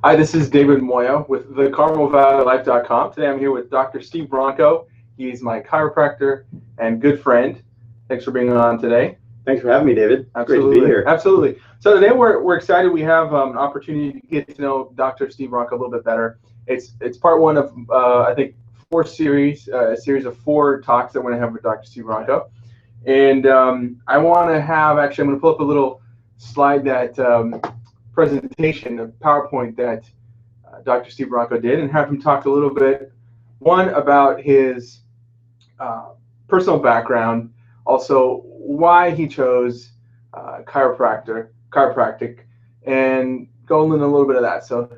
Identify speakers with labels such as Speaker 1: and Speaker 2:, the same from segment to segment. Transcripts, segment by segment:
Speaker 1: Hi, this is David Moya with the Carmel Valley Life.com. Today I'm here with Dr. Steve Ronco. He's my chiropractor and good friend. Thanks for being on today.
Speaker 2: Thanks for having me, David.
Speaker 1: Absolutely.
Speaker 2: Great to be here.
Speaker 1: Absolutely. So today we're excited. We have an opportunity to get to know Dr. Steve Ronco a little bit better. It's part one of I think a series of 4 talks that we're going to have with Dr. Steve Ronco. And I want to have, actually, I'm going to pull up a little slide that presentation, a PowerPoint that Dr. Steve Ronco did, and have him talk a little bit, one, about his personal background, also why he chose chiropractic, and go into a little bit of that. So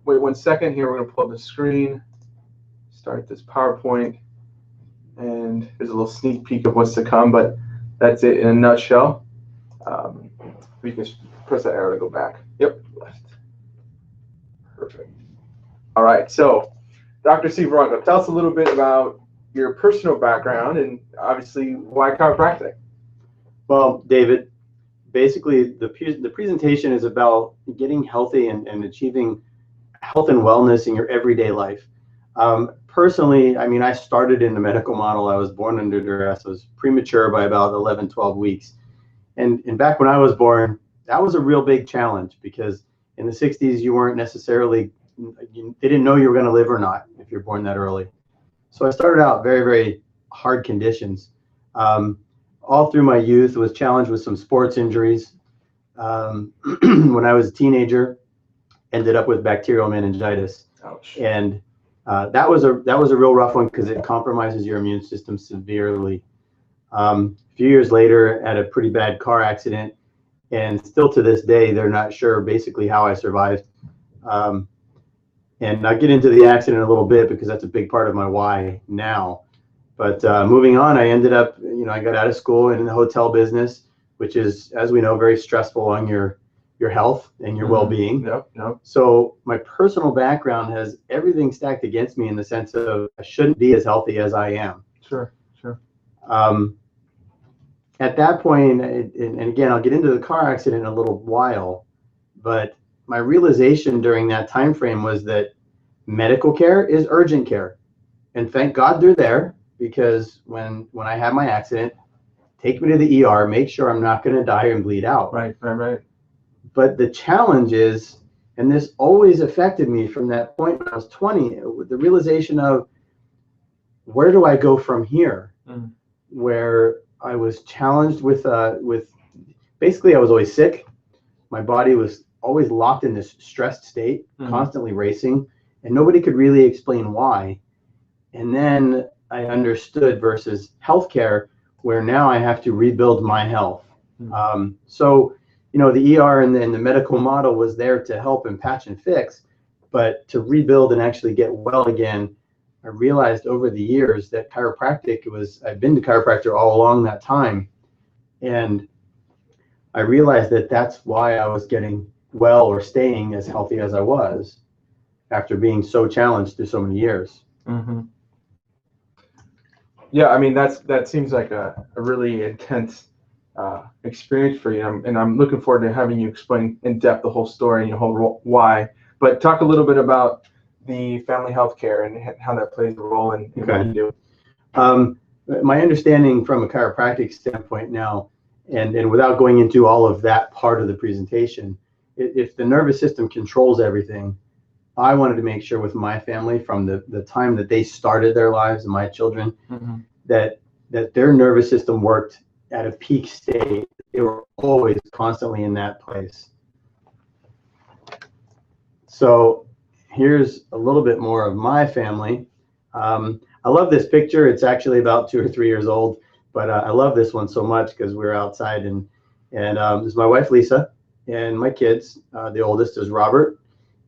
Speaker 1: wait 1 second here. We're going to pull up the screen, start this PowerPoint, and there's a little sneak peek of what's to come, but that's it in a nutshell. We can press that arrow to go back. Yep, left. Perfect. All right, so Dr. Steve Ronco, tell us a little bit about your personal background and obviously why chiropractic.
Speaker 2: Well, David, basically the presentation is about getting healthy and achieving health and wellness in your everyday life. Personally, I mean, I started in the medical model. I was born under duress. I was premature by about 11, 12 weeks. And back when I was born, that was a real big challenge, because in the 60s, you weren't necessarily, they didn't know you were going to live or not if you're born that early. So I started out very, very hard conditions. All through my youth, was challenged with some sports injuries. When I was a teenager, ended up with bacterial meningitis.
Speaker 1: Ouch.
Speaker 2: And that was a real rough one, because it compromises your immune system severely. A few years later, had a pretty bad car accident, and still to this day, they're not sure basically how I survived. And I'll get into the accident a little bit, because that's a big part of my why now. But moving on, I ended up, I got out of school and in the hotel business, which is, as we know, very stressful on your health and your well-being.
Speaker 1: Yep.
Speaker 2: So my personal background has everything stacked against me, in the sense of I shouldn't be as healthy as I am.
Speaker 1: Sure.
Speaker 2: At that point, and again, I'll get into the car accident in a little while, but my realization during that time frame was that medical care is urgent care. And thank God they're there, because when I had my accident, take me to the ER, make sure I'm not going to die and bleed out.
Speaker 1: Right.
Speaker 2: But the challenge is, and this always affected me from that point when I was 20, the realization of, where do I go from here? Where I was challenged with basically, I was always sick. My body was always locked in this stressed state, constantly racing, and nobody could really explain why. And then I understood versus healthcare, where now I have to rebuild my health. So, the ER and the medical model was there to help and patch and fix, but to rebuild and actually get well again, I realized over the years that I've been to chiropractor all along that time. And I realized that that's why I was getting well, or staying as healthy as I was, after being so challenged through so many years.
Speaker 1: Yeah, I mean, that seems like a really intense experience for you, and I'm looking forward to having you explain in depth the whole story and your whole why. But talk a little bit about the family health care and how that plays a role in what you do.
Speaker 2: My understanding from a chiropractic standpoint now, and without going into all of that part of the presentation, if the nervous system controls everything, I wanted to make sure with my family, from the time that they started their lives, and my children, that their nervous system worked at a peak state. They were always constantly in that place. So here's a little bit more of my family. I love this picture. It's actually about 2 or 3 years old, but I love this one so much, because we're outside, and this is my wife, Lisa, and my kids. The oldest is Robert,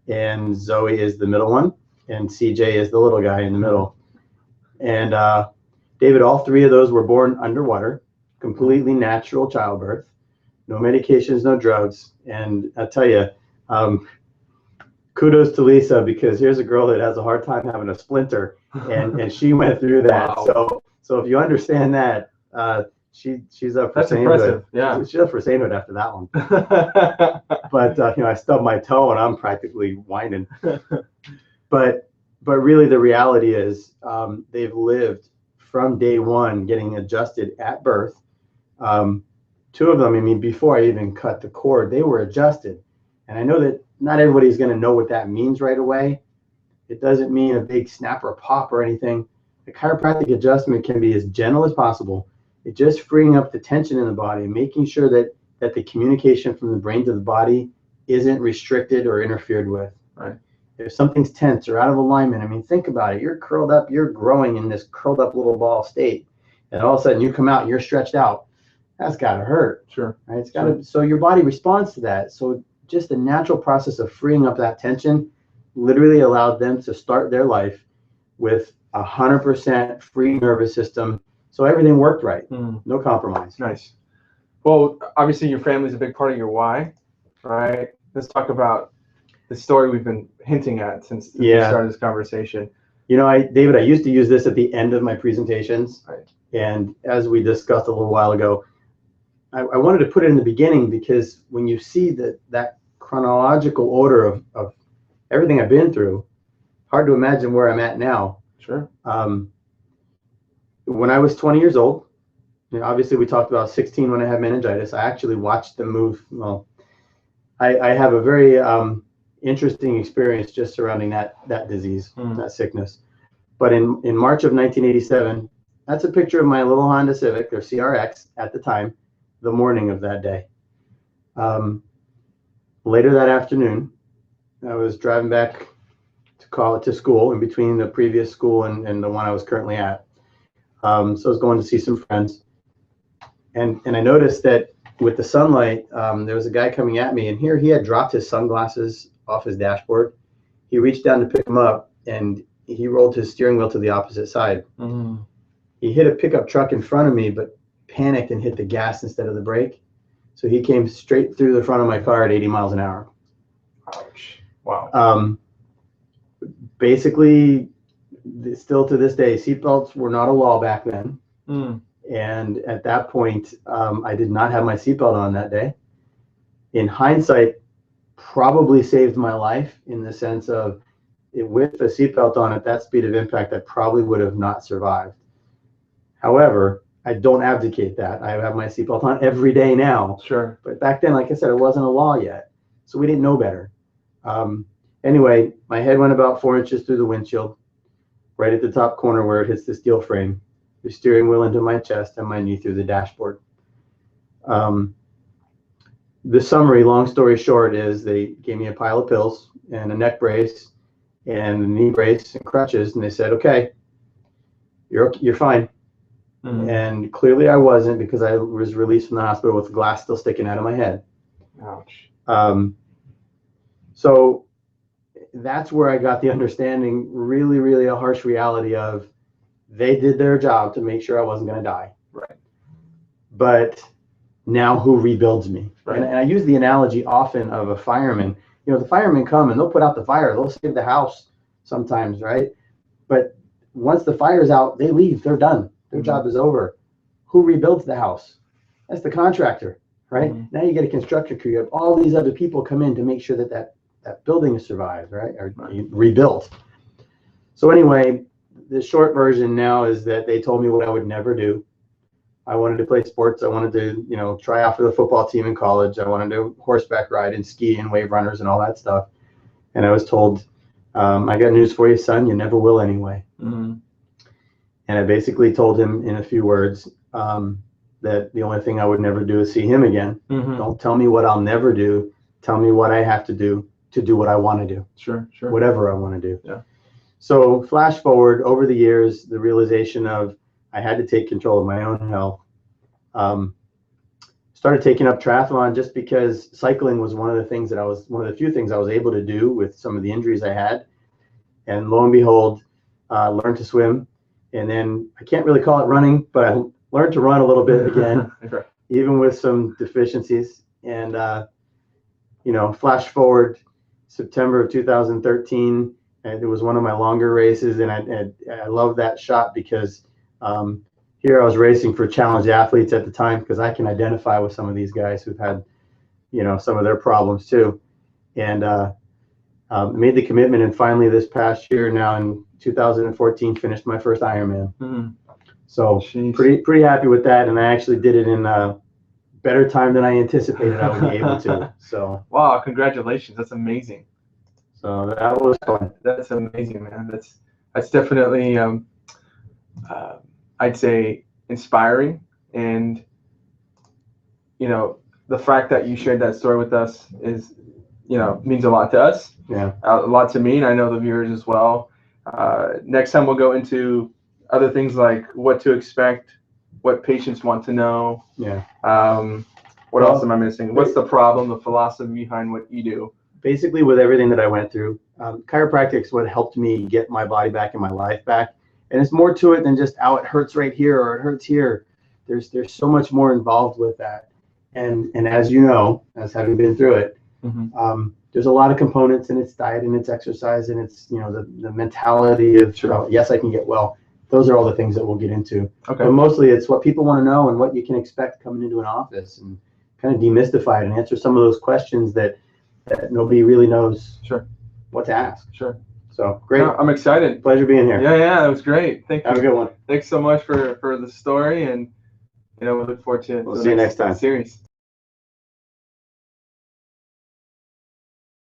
Speaker 2: and Zoe is the middle one, and CJ is the little guy in the middle. And David, all 3 of those were born underwater, completely natural childbirth, no medications, no drugs. And I tell you, kudos to Lisa, because here's a girl that has a hard time having a splinter, and she went through that. Wow. So if you understand that, she's up for
Speaker 1: That's
Speaker 2: sainthood.
Speaker 1: impressive. Yeah.
Speaker 2: She's up for sainthood after that one. But I stubbed my toe and I'm practically whining. But really the reality is they've lived from day one getting adjusted at birth. Two of them, I mean, before I even cut the cord, they were adjusted. And I know that not everybody's going to know what that means right away. It doesn't mean a big snap or pop or anything. The chiropractic adjustment can be as gentle as possible. It's just freeing up the tension in the body, making sure that the communication from the brain to the body isn't restricted or interfered with.
Speaker 1: Right.
Speaker 2: If something's tense or out of alignment, I mean, think about it. You're curled up, you're growing in this curled up little ball state. And all of a sudden you come out and you're stretched out. That's got to hurt.
Speaker 1: Sure.
Speaker 2: Right? It's got to. So your body responds to that. So just the natural process of freeing up that tension literally allowed them to start their life with 100% free nervous system. So everything worked right. No compromise.
Speaker 1: Nice. Well, obviously your family's a big part of your why, right? Let's talk about the story we've been hinting at since we started this conversation.
Speaker 2: David, I used to use this at the end of my presentations.
Speaker 1: Right. And
Speaker 2: as we discussed a little while ago, I wanted to put it in the beginning because when you see that chronological order of everything I've been through, hard to imagine where I'm at now.
Speaker 1: Sure.
Speaker 2: When I was 20 years old, obviously we talked about 16 when I had meningitis. I actually watched them move. Well, I have a very interesting experience just surrounding that disease, that sickness. But in March of 1987, that's a picture of my little Honda Civic, or C.R.X. at the time, the morning of that day. Later that afternoon, I was driving back to school in between the previous school and the one I was currently at. So I was going to see some friends. And I noticed that with the sunlight, there was a guy coming at me, and here he had dropped his sunglasses off his dashboard. He reached down to pick them up, and he rolled his steering wheel to the opposite side. He hit a pickup truck in front of me, but panicked and hit the gas instead of the brake. So he came straight through the front of my car at 80 miles an hour.
Speaker 1: Ouch. Wow.
Speaker 2: Basically, still to this day, seatbelts were not a law back then. And at that point, I did not have my seatbelt on that day. In hindsight, probably saved my life in the sense of with a seatbelt on at that speed of impact, I probably would have not survived. However, I don't abdicate that. I have my seatbelt on every day now.
Speaker 1: Sure.
Speaker 2: But back then, like I said, it wasn't a law yet. So we didn't know better. Anyway, my head went about 4 inches through the windshield, right at the top corner where it hits the steel frame. The steering wheel into my chest and my knee through the dashboard. The summary, long story short, is they gave me a pile of pills and a neck brace and a knee brace and crutches, and they said, "Okay, you're fine." And clearly I wasn't, because I was released from the hospital with glass still sticking out of my head.
Speaker 1: Ouch.
Speaker 2: So that's where I got the understanding, really, really a harsh reality of they did their job to make sure I wasn't going to die.
Speaker 1: Right.
Speaker 2: But now who rebuilds me?
Speaker 1: Right.
Speaker 2: And I use the analogy often of a fireman. The firemen come and they'll put out the fire. They'll save the house sometimes, right? But once the fire's out, they leave. They're done. Their job is over. Who rebuilds the house? That's the contractor, right? Now you get a construction crew. You have all these other people come in to make sure that building is survived, right? Or rebuilt. So anyway, the short version now is that they told me what I would never do. I wanted to play sports. I wanted to, try out for the football team in college. I wanted to horseback ride and ski and wave runners and all that stuff. And I was told, I got news for you, son. You never will anyway. And I basically told him in a few words that the only thing I would never do is see him again. Don't tell me what I'll never do. Tell me what I have to do what I want to do. Sure. Whatever I want to do. Yeah. So flash forward over the years, the realization of I had to take control of my own health. Started taking up triathlon just because cycling was one of the few things I was able to do with some of the injuries I had. And lo and behold, learned to swim. And then I can't really call it running, but I learned to run a little bit again, even with some deficiencies. And, flash forward September of 2013, and it was one of my longer races. And I love that shot because here I was racing for challenge athletes at the time because I can identify with some of these guys who've had, some of their problems too. And made the commitment, and finally this past year, now in 2014, finished my first Ironman.
Speaker 1: Mm-hmm.
Speaker 2: So pretty happy with that, and I actually did it in a better time than I anticipated I would be able to. So
Speaker 1: wow, congratulations! That's amazing.
Speaker 2: So that was fun.
Speaker 1: That's amazing, man. That's definitely I'd say inspiring, and the fact that you shared that story with us is means a lot to us.
Speaker 2: Yeah,
Speaker 1: a lot to me, and I know the viewers as well. Next time we'll go into other things like what to expect, what patients want to know.
Speaker 2: Yeah.
Speaker 1: What else am I missing? What's the problem, the philosophy behind what you do?
Speaker 2: Basically, with everything that I went through, chiropractic is what helped me get my body back and my life back. And it's more to it than just, oh, it hurts right here or it hurts here. There's so much more involved with that. And as you know, as having been through it,
Speaker 1: mm-hmm.
Speaker 2: There's a lot of components in its diet and its exercise and its, the mentality of, yes, I can get well. Those are all the things that we'll get into.
Speaker 1: Okay.
Speaker 2: But mostly it's what people want to know and what you can expect coming into an office, and kind of demystify it and answer some of those questions that nobody really knows what to ask.
Speaker 1: Sure.
Speaker 2: So great.
Speaker 1: No, I'm excited.
Speaker 2: Pleasure being here.
Speaker 1: Yeah, that was great. Thank you.
Speaker 2: Have a good one.
Speaker 1: Thanks so much for the story, and we look forward to
Speaker 2: We'll see you next time.
Speaker 1: Series.